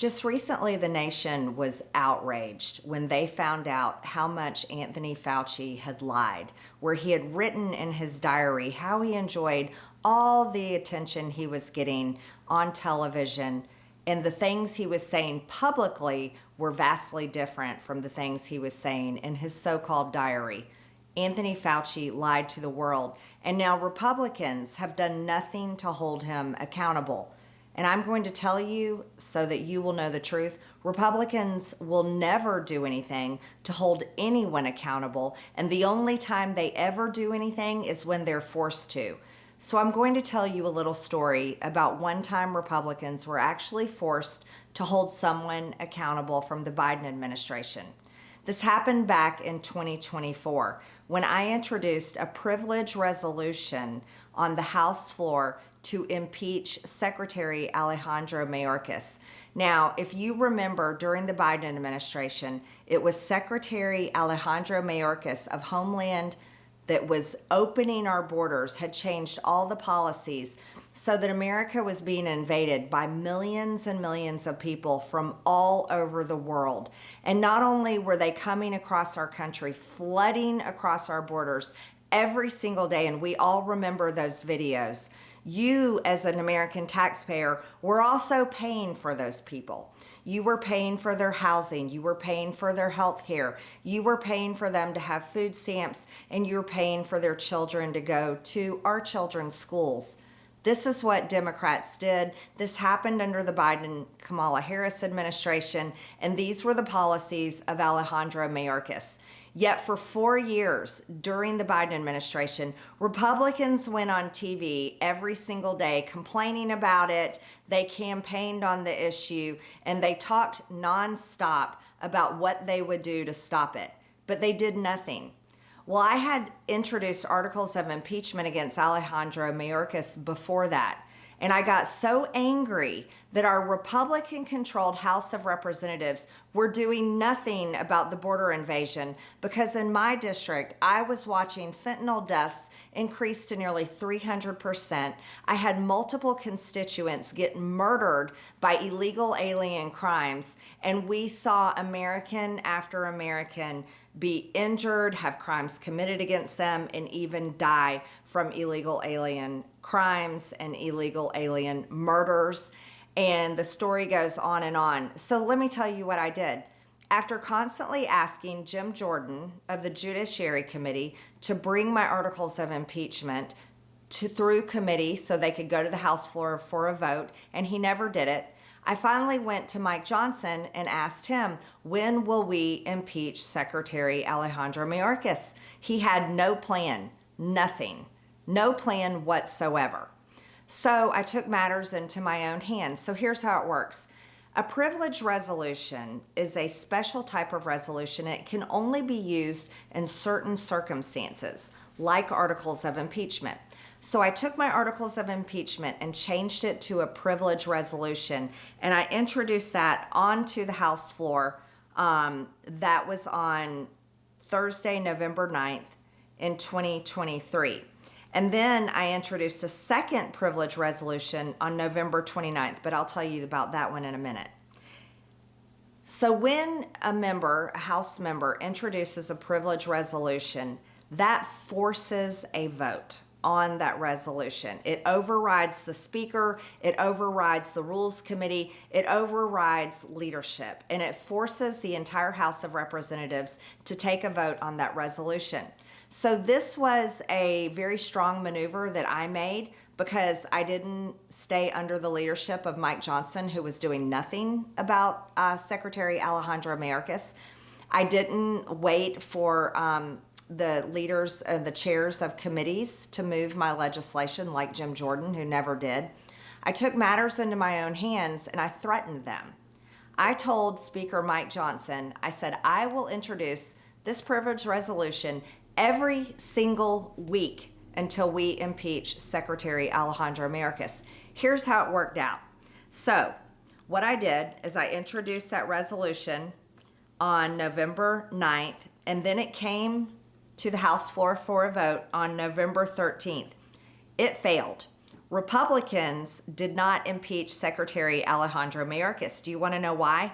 Just recently, the nation was outraged when they found out how much Anthony Fauci had lied, where he had written in his diary how he enjoyed all the attention he was getting on television, and the things he was saying publicly were vastly different from the things he was saying in his so-called diary. Anthony Fauci lied to the world, and now Republicans have done nothing to hold him accountable. And I'm going to tell you so that you will know the truth. Republicans will never do anything to hold anyone accountable. And the only time they ever do anything is when they're forced to. So I'm going to tell you a little story about one time Republicans were actually forced to hold someone accountable from the Biden administration. This happened back in 2024 when I introduced a privilege resolution on the House floor to impeach Secretary Alejandro Mayorkas. Now, if you remember, during the Biden administration, it was Secretary Alejandro Mayorkas of Homeland that was opening our borders, had changed all the policies so that America was being invaded by millions and millions of people from all over the world. And not only were they coming across our country, flooding across our borders every single day, and we all remember those videos, you as an American taxpayer were also paying for those people. You were paying for their housing, you were paying for their health care, you were paying for them to have food stamps, and you were paying for their children to go to our children's schools. This is what Democrats did. This happened under the Biden-Kamala Harris administration, and these were the policies of Alejandro Mayorkas. Yet for 4 years during the Biden administration, Republicans went on TV every single day complaining about it. They campaigned on the issue, and they talked nonstop about what they would do to stop it. But they did nothing. Well, I had introduced articles of impeachment against Alejandro Mayorkas before that. And I got so angry that our Republican-controlled House of Representatives were doing nothing about the border invasion, because in my district, I was watching fentanyl deaths increase to nearly 300%. I had multiple constituents get murdered by illegal alien crimes, and we saw American after American be injured, have crimes committed against them, and even die from illegal alien crimes and illegal alien murders. And the story goes on and on. So let me tell you what I did. After constantly asking Jim Jordan of the Judiciary Committee to bring my articles of impeachment through committee so they could go to the House floor for a vote, and he never did it, I finally went to Mike Johnson and asked him, when will we impeach Secretary Alejandro Mayorkas? He had no plan, nothing, no plan whatsoever. So I took matters into my own hands. So here's how it works. A privilege resolution is a special type of resolution. It can only be used in certain circumstances, like articles of impeachment. So I took my articles of impeachment and changed it to a privilege resolution, and I introduced that onto the House floor. That was on Thursday, November 9th in 2023. And then I introduced a second privilege resolution on November 29th, but I'll tell you about that one in a minute. So when a House member introduces a privilege resolution, that forces a vote on that resolution. It overrides the speaker, it overrides the rules committee, it overrides leadership, and it forces the entire House of Representatives to take a vote on that resolution. So this was a very strong maneuver that I made, because I didn't stay under the leadership of Mike Johnson, who was doing nothing about Secretary Alejandro Mayorkas. I didn't wait for the leaders and the chairs of committees to move my legislation, like Jim Jordan, who never did. I took matters into my own hands and I threatened them. I told Speaker Mike Johnson, I said, I will introduce this privilege resolution every single week until we impeach Secretary Alejandro Mayorkas. Here's how it worked out. So what I did is I introduced that resolution on November 9th, and then it came to the House floor for a vote on November 13th. It failed. Republicans did not impeach Secretary Alejandro Mayorkas. Do you want to know why?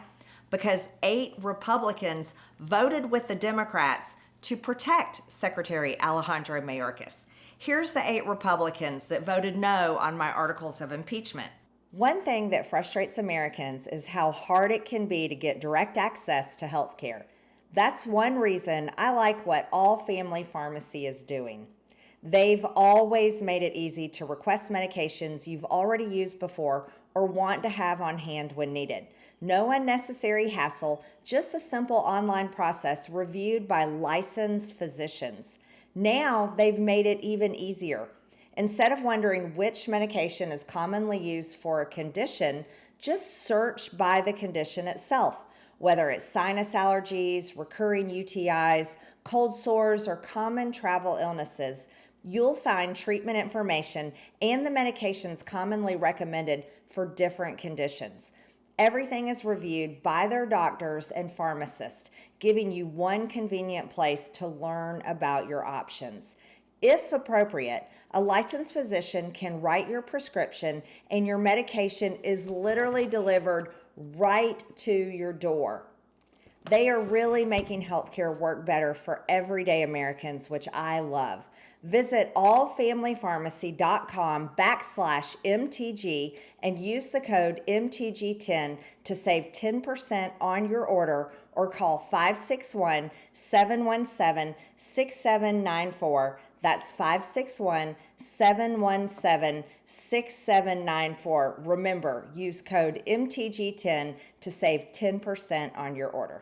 Because 8 Republicans voted with the Democrats to protect Secretary Alejandro Mayorkas. Here's the 8 Republicans that voted no on my articles of impeachment. One thing that frustrates Americans is how hard it can be to get direct access to health care. That's one reason I like what All Family Pharmacy is doing. They've always made it easy to request medications you've already used before or want to have on hand when needed. No unnecessary hassle, just a simple online process reviewed by licensed physicians. Now they've made it even easier. Instead of wondering which medication is commonly used for a condition, just search by the condition itself. Whether it's sinus allergies, recurring UTIs, cold sores, or common travel illnesses, you'll find treatment information and the medications commonly recommended for different conditions. Everything is reviewed by their doctors and pharmacists, giving you one convenient place to learn about your options. If appropriate, a licensed physician can write your prescription and your medication is literally delivered right to your door. They are really making healthcare work better for everyday Americans, which I love. Visit allfamilypharmacy.com/MTG and use the code MTG10 to save 10% on your order or call 561-717-6794. That's 561-717-6794. Remember, use code MTG10 to save 10% on your order.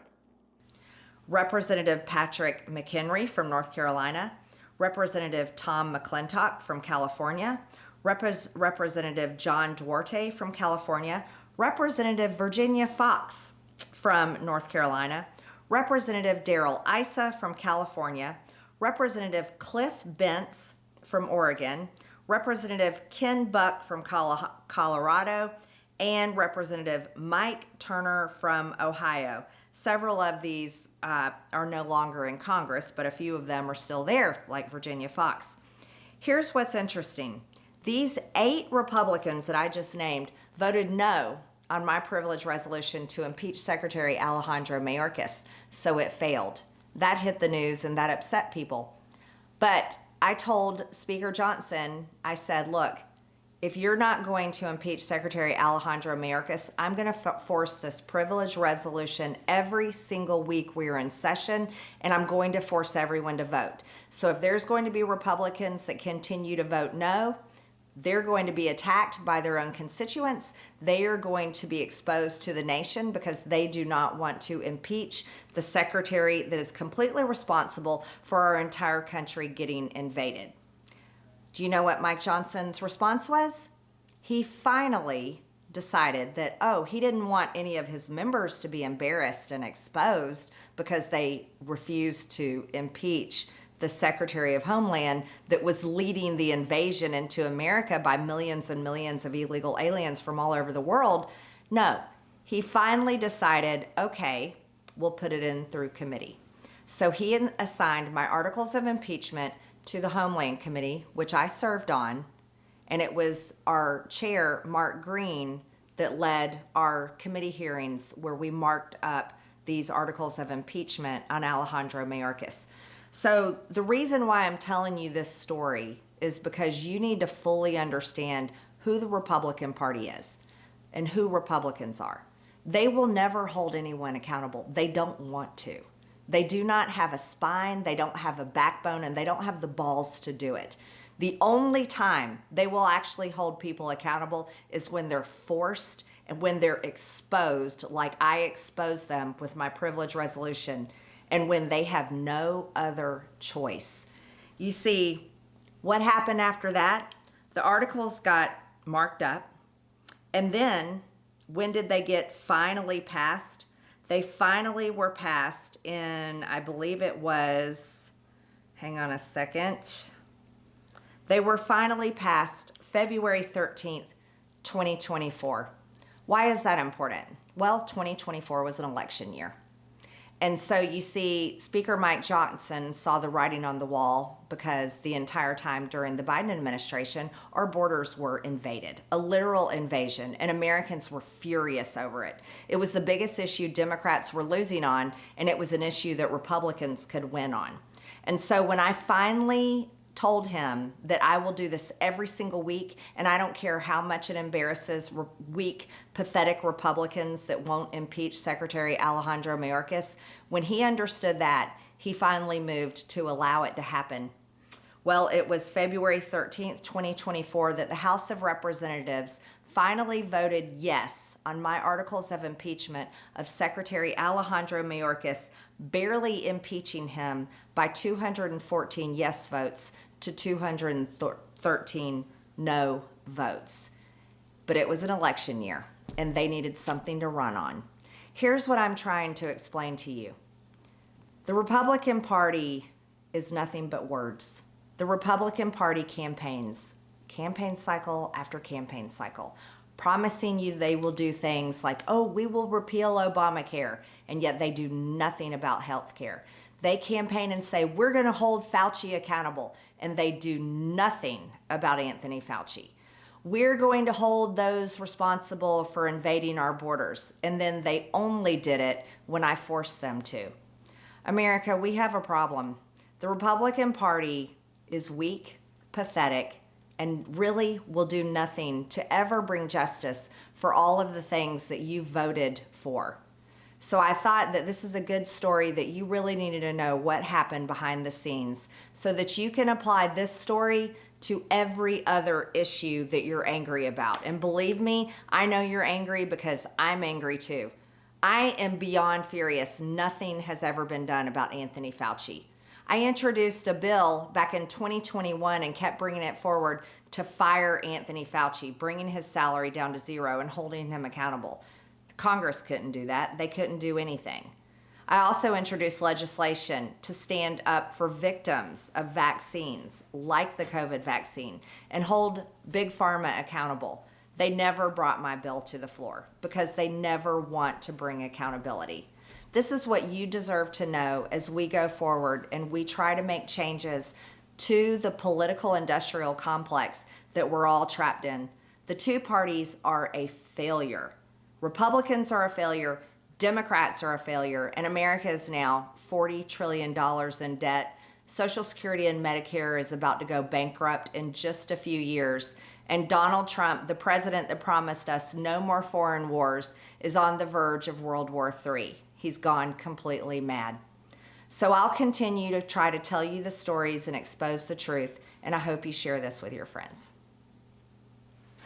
Representative Patrick McHenry from North Carolina, Representative Tom McClintock from California, Representative John Duarte from California, Representative Virginia Fox from North Carolina, Representative Darrell Issa from California, Representative Cliff Bentz from Oregon, Representative Ken Buck from Colorado, and Representative Mike Turner from Ohio. Several of these are no longer in Congress, but a few of them are still there, like Virginia Fox. Here's what's interesting. These 8 Republicans that I just named voted no on my privilege resolution to impeach Secretary Alejandro Mayorkas, so it failed. That hit the news and that upset people. But I told Speaker Johnson, I said, look, if you're not going to impeach Secretary Alejandro Mayorkas, I'm going to force this privilege resolution every single week we're in session, and I'm going to force everyone to vote. So if there's going to be Republicans that continue to vote no, they're going to be attacked by their own constituents. They are going to be exposed to the nation because they do not want to impeach the secretary that is completely responsible for our entire country getting invaded. Do you know what Mike Johnson's response was? He finally decided that, he didn't want any of his members to be embarrassed and exposed because they refused to impeach the Secretary of Homeland that was leading the invasion into America by millions and millions of illegal aliens from all over the world. No, he finally decided, okay, we'll put it in through committee. So he assigned my articles of impeachment to the Homeland Committee, which I served on, and it was our chair, Mark Green, that led our committee hearings where we marked up these articles of impeachment on Alejandro Mayorkas. So the reason why I'm telling you this story is because you need to fully understand who the Republican Party is and who Republicans are. They will never hold anyone accountable. They don't want to. They do not have a spine, they don't have a backbone, and they don't have the balls to do it. The only time they will actually hold people accountable is when they're forced and when they're exposed, like I exposed them with my privilege resolution, and when they have no other choice. You see, what happened after that? The articles got marked up, and then when did they get finally passed? They finally were passed in, I believe it was, hang on a second. They were finally passed February 13th, 2024. Why is that important? Well, 2024 was an election year. And so you see, Speaker Mike Johnson saw the writing on the wall because the entire time during the Biden administration, our borders were invaded, a literal invasion, and Americans were furious over it. It was the biggest issue Democrats were losing on, and it was an issue that Republicans could win on. And so when I finally told him that I will do this every single week, and I don't care how much it embarrasses weak, pathetic Republicans that won't impeach Secretary Alejandro Mayorkas, when he understood that, he finally moved to allow it to happen. Well, it was February 13th, 2024, that the House of Representatives finally voted yes on my articles of impeachment of Secretary Alejandro Mayorkas, barely impeaching him by 214 yes votes to 213 no votes. But it was an election year, and they needed something to run on. Here's what I'm trying to explain to you. The Republican Party is nothing but words. The Republican Party campaigns, campaign cycle after campaign cycle, promising you they will do things like, oh, we will repeal Obamacare, and yet they do nothing about health care. They campaign and say, we're going to hold Fauci accountable, and they do nothing about Anthony Fauci. We're going to hold those responsible for invading our borders, and then they only did it when I forced them to. America, we have a problem. The Republican Party is weak, pathetic, and really will do nothing to ever bring justice for all of the things that you voted for. So I thought that this is a good story that you really needed to know what happened behind the scenes so that you can apply this story to every other issue that you're angry about. And believe me, I know you're angry because I'm angry too. I am beyond furious. Nothing has ever been done about Anthony Fauci. I introduced a bill back in 2021 and kept bringing it forward to fire Anthony Fauci, bringing his salary down to zero and holding him accountable. Congress couldn't do that. They couldn't do anything. I also introduced legislation to stand up for victims of vaccines, like the COVID vaccine, and hold Big Pharma accountable. They never brought my bill to the floor because they never want to bring accountability. This is what you deserve to know as we go forward and we try to make changes to the political industrial complex that we're all trapped in. The two parties are a failure. Republicans are a failure, Democrats are a failure, and America is now $40 trillion in debt. Social Security and Medicare is about to go bankrupt in just a few years. And Donald Trump, the president that promised us no more foreign wars, is on the verge of World War III. He's gone completely mad. So I'll continue to try to tell you the stories and expose the truth, and I hope you share this with your friends.